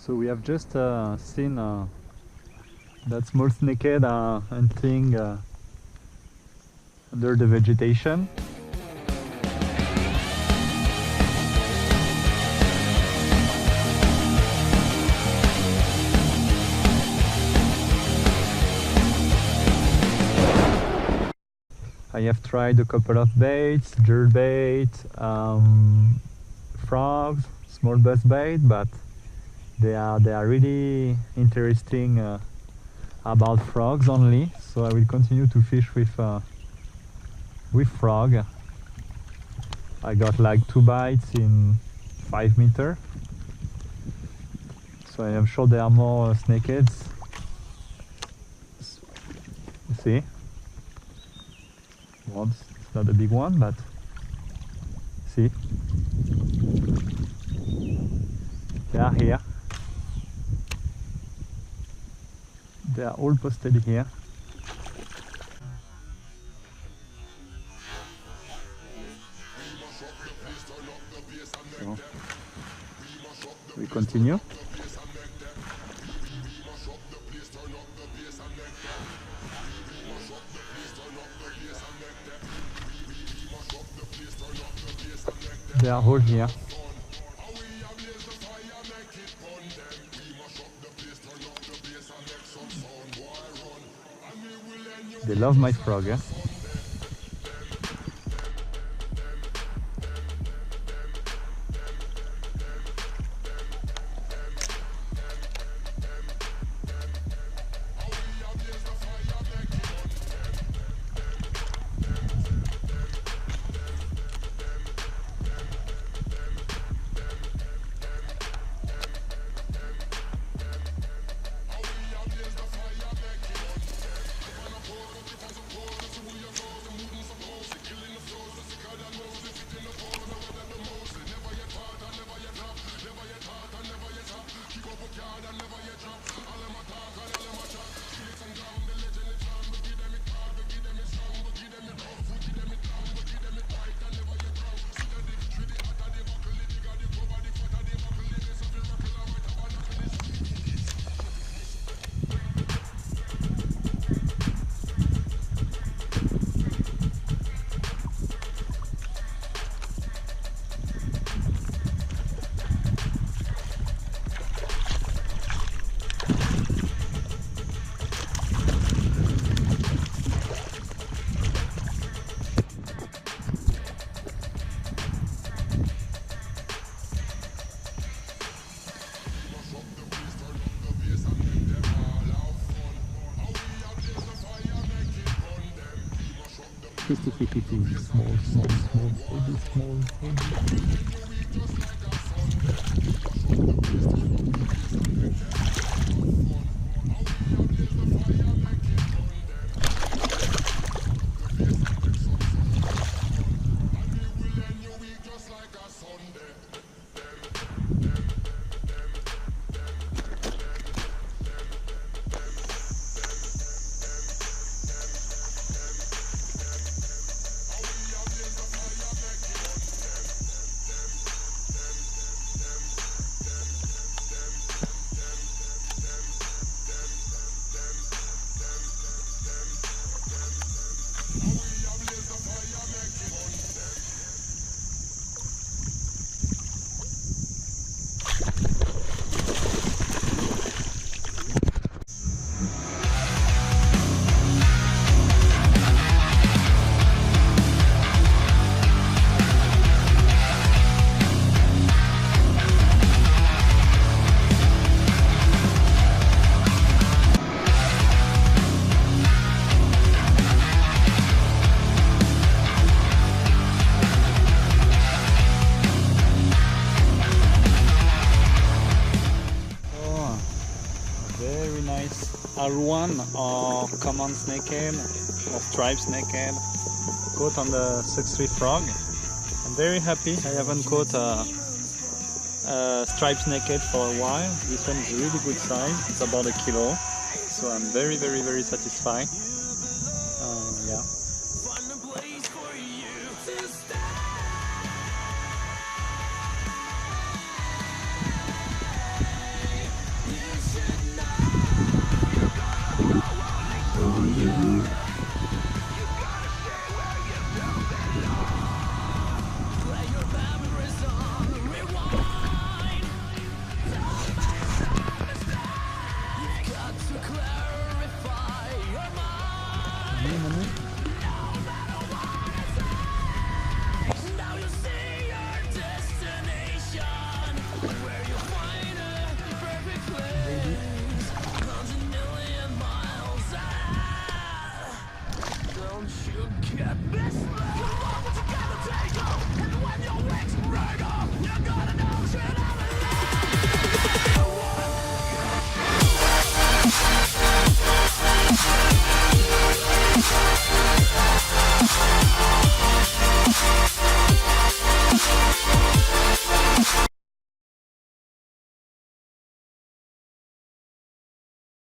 So we have just seen that small snakehead hunting under the vegetation. I have tried a couple of baits, jerkbait, frogs, small buzzbait, but they are really interesting about frogs only. So I will continue to fish with frog. I got like 2 bites in 5 meters. So I am sure there are more snakeheads. You see? Once, it's not a big one, but see, they are here. They are all posted here. So we continue. They are all here. They love my frog, eh? Small, R1 or common snakehead or striped snakehead caught on the Suckstree frog. I'm very happy. I haven't caught a striped snakehead for a while. This one is a really good size. It's about 1 kilo. So I'm very satisfied.